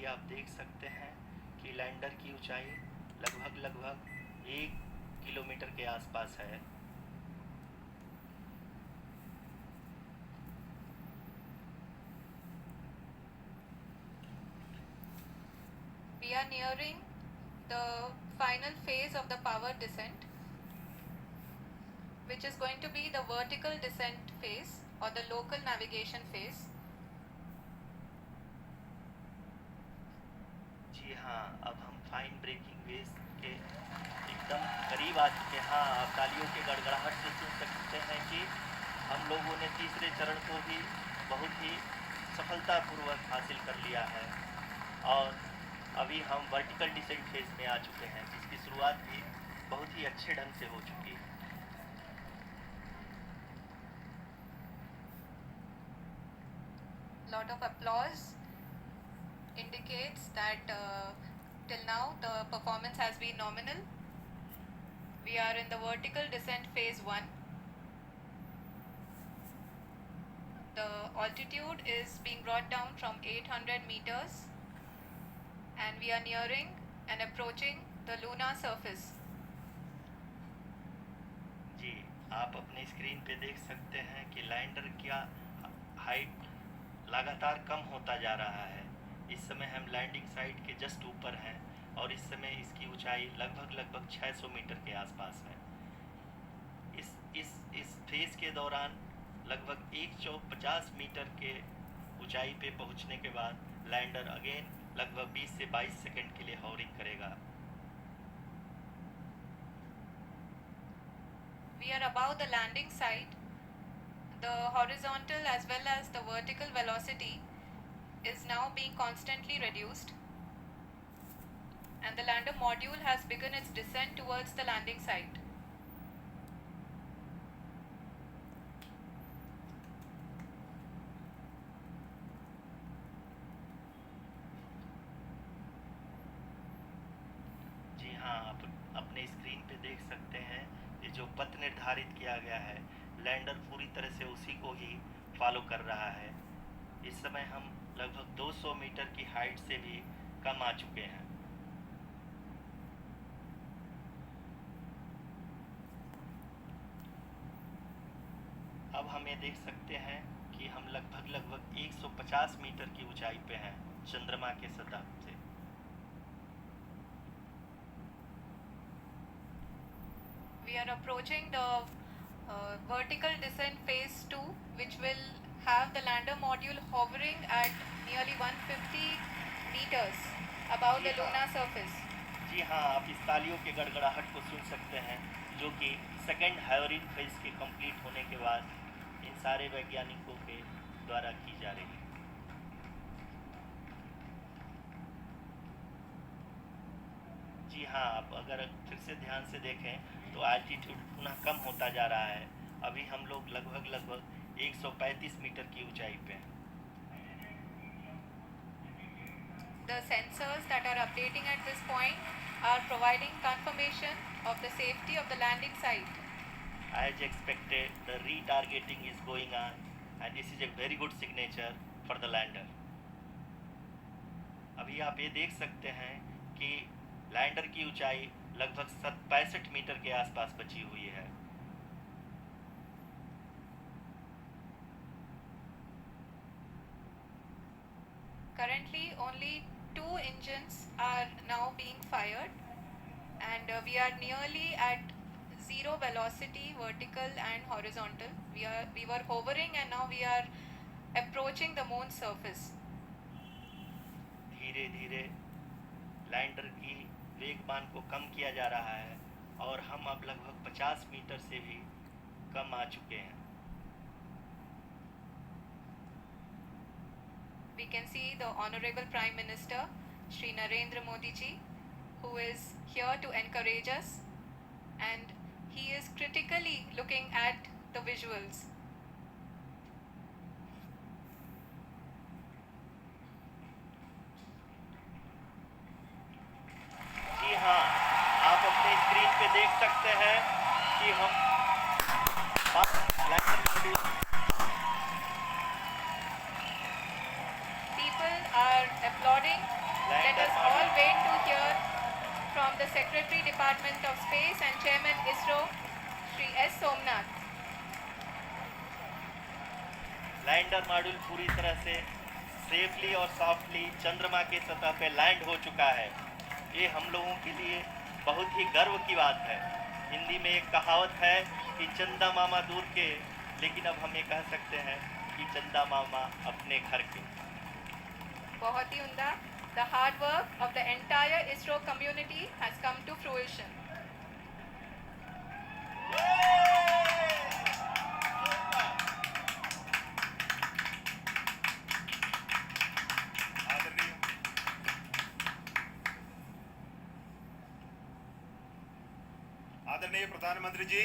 अभी आप देख सकते हैं कि लैंडर की ऊंचाई लगभग 1 किलोमीटर के आसपास है। We are nearing the final phase of the power descent, which is going to be the vertical descent phase or the local navigation phase. जी हाँ, अब हम फाइन ब्रेकिंग वेव के एकदम करीब आ चुके हैं। हाँ, आप तालियों के गड़गड़ाहट से सुन सकते हैं कि हम लोगों ने तीसरे चरण को भी बहुत ही सफलतापूर्वक हासिल कर लिया है और अभी हम वर्टिकल डिसेंट फेज में आ चुके हैं, जिसकी शुरुआत भी बहुत ही अच्छे ढंग से हो चुकी है। Lot of applause indicates that till now the performance has been nominal. We are in the vertical descent phase 1. The altitude is being brought down from 800 meters and we are nearing and approaching the lunar surface. जी, आप अपने screen पे देख सकते हैं कि lander का height लगातार कम होता जा रहा है। इस समय हम लैंडिंग साइट के जस्ट ऊपर हैं और इस समय इसकी ऊंचाई लगभग 600 मीटर के आसपास है। इस फेज के दौरान लगभग 150 मीटर के ऊंचाई पे पहुंचने के बाद लैंडर अगेन लगभग 20 से 22 सेकंड के लिए हॉवरिंग करेगा। We are above the landing site. The horizontal as well as the vertical velocity is now being constantly reduced, and the lander module has begun its descent towards the landing site. जी हाँ, आप अपने screen पे देख सकते हैं ये जो पथ निर्धारित किया गया है, लैंडर पूरी तरह से उसी को ही फॉलो कर रहा है। इस समय हम लगभग 200 मीटर की हाइट से भी कम आ चुके हैं। अब हम ये देख सकते हैं कि हम लगभग 150 मीटर की ऊंचाई पे हैं चंद्रमा के सतह से। We are approaching the vertical descent phase 2, which will have the lander module hovering at nearly 150 meters above the lunar surface. जी हाँ, आप इस तालियों के गड़गड़ाहट को सुन सकते हैं, जो कि सेकेंड हाइवरिंग फेज के कंप्लीट होने के बाद इन सारे वैज्ञानिकों के द्वारा की जा रही है। जी हाँ, आप अगर फिर से ध्यान से देखें तो एल्टीट्यूड पुनः कम होता जा रहा है। अभी हम लोग लगभग 135 मीटर की ऊंचाई पे हैं। The sensors that are updating at this point are providing confirmation of the safety of the landing site. As expected, the retargeting is going on and this is a very good signature for the lander. अभी आप ये देख सकते हैं कि lander की ऊंचाई लगभग 65 मीटर के आसपास बची हुई है। Currently only 2 engines are now being fired, and we are nearly at zero velocity, vertical and horizontal. We were hovering and now we are approaching the moon's surface. धीरे धीरे लैंडर की वेगमान को कम किया जा रहा है और हम अब लगभग 50 मीटर से भी कम आ चुके हैं। We can see the Honorable Prime Minister, Shri Narendra Modi ji, who is here to encourage us, and he is critically looking at the visuals. जी हाँ, आप अपने स्क्रीन पे देख सकते हैं कि हम People are applauding Let us all wait to hear from the Secretary Department of Space and Chairman ISRO, Shri S. Somnath. Lander module पूरी तरह से सेफली और सॉफ्टली चंद्रमा के सतह पे लैंड हो चुका है। ये हम लोगों के लिए बहुत ही गर्व की बात है। हिंदी में एक कहावत है कि चंदा मामा दूर के, लेकिन अब हम ये कह सकते हैं कि चंदा मामा अपने घर के। बहुत ही उम्दा। The hard work of the entire ISRO community has come to fruition. आदरणीय प्रधानमंत्री जी,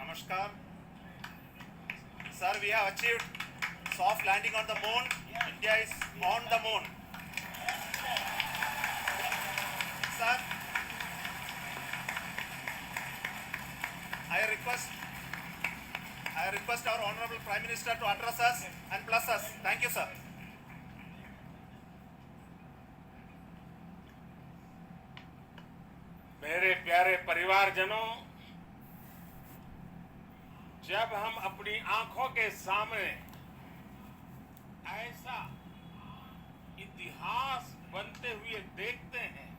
नमस्कार। Sir, we have achieved soft landing on the moon. India is on the moon. Sir, I request our Honorable Prime Minister to address us and bless us. Thank you, sir. मेरे प्यारे परिवारजनों, जब हम अपनी आंखों के सामने ऐसा इतिहास बनते हुए देखते हैं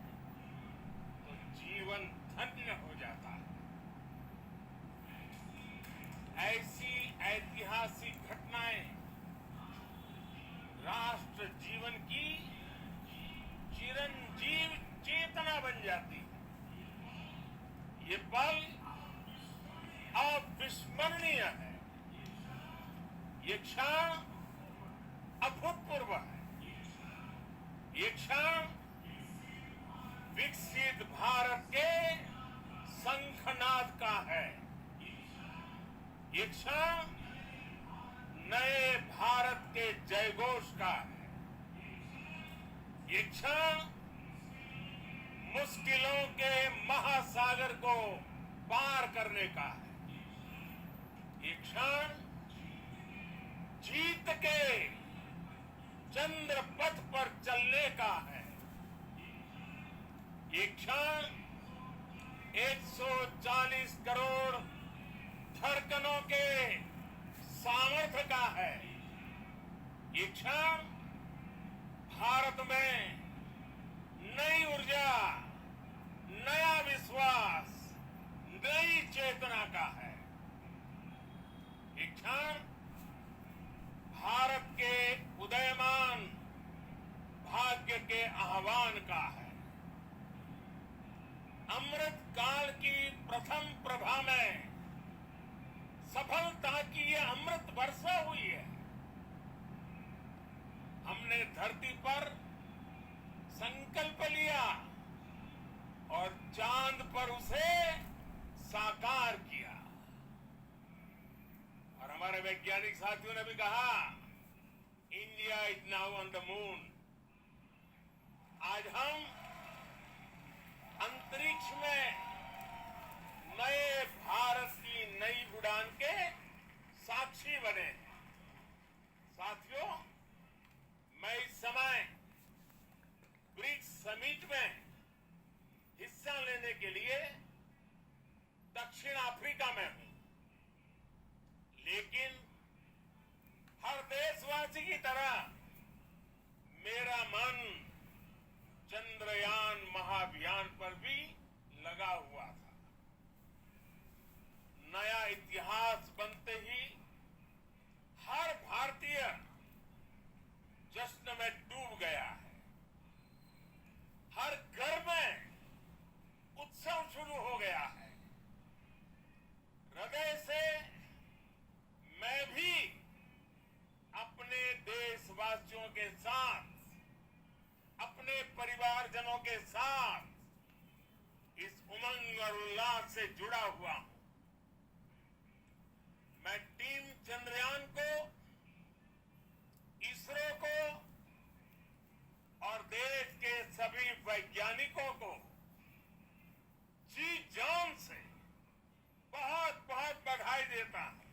तो जीवन धन्य हो जाता है। ऐसी ऐतिहासिक घटनाएं राष्ट्र जीवन की चिरंजीव चेतना बन जाती है। ये पल अविस्मरणीय है। ये क्षण अभूतपूर्व है। ये क्षण विकसित भारत के शंखनाद का है। ये क्षण नए भारत के जयघोष का है। ये क्षण मुश्किलों के महासागर को पार करने का है। ये क्षण जीत के चंद्र पथ पर चलने का है। ये क्षण 140 करोड़ धड़कनों के सामर्थ्य का है। ये क्षण भारत में नई ऊर्जा, नया विश्वास, नई चेतना का है। ये क्षण भारत के उदयमान भाग्य के आह्वान का है। अमृत काल की प्रथम प्रभा में सफलता की ये अमृत वर्षा हुई है। हमने धरती पर संकल्प लिया और चांद पर उसे साकार किया। और हमारे वैज्ञानिक साथियों ने भी कहा, India is now on the moon. आज हम अंतरिक्ष में नए भारत की नई उड़ान के साक्षी बने हैं। साथियों, मैं इस समय ब्रिक्स समिट में हिस्सा लेने के लिए दक्षिण अफ्रीका में हूं, लेकिन हर देशवासी की तरह मेरा मन चंद्रयान महाअभियान पर भी लगा हुआ था। नया इतिहास बनते ही हर भारतीय जश्न में डूब गया है। हर घर में उत्सव शुरू हो गया है। हृदय से मैं भी अपने देशवासियों के साथ, अपने परिवारजनों के साथ इस उमंग और उल्लास से जुड़ा हुआ हूं। मैं टीम चंद्रयान को, इसरो को और देश के सभी वैज्ञानिकों को जी जान से बहुत बहुत बधाई देता हूं।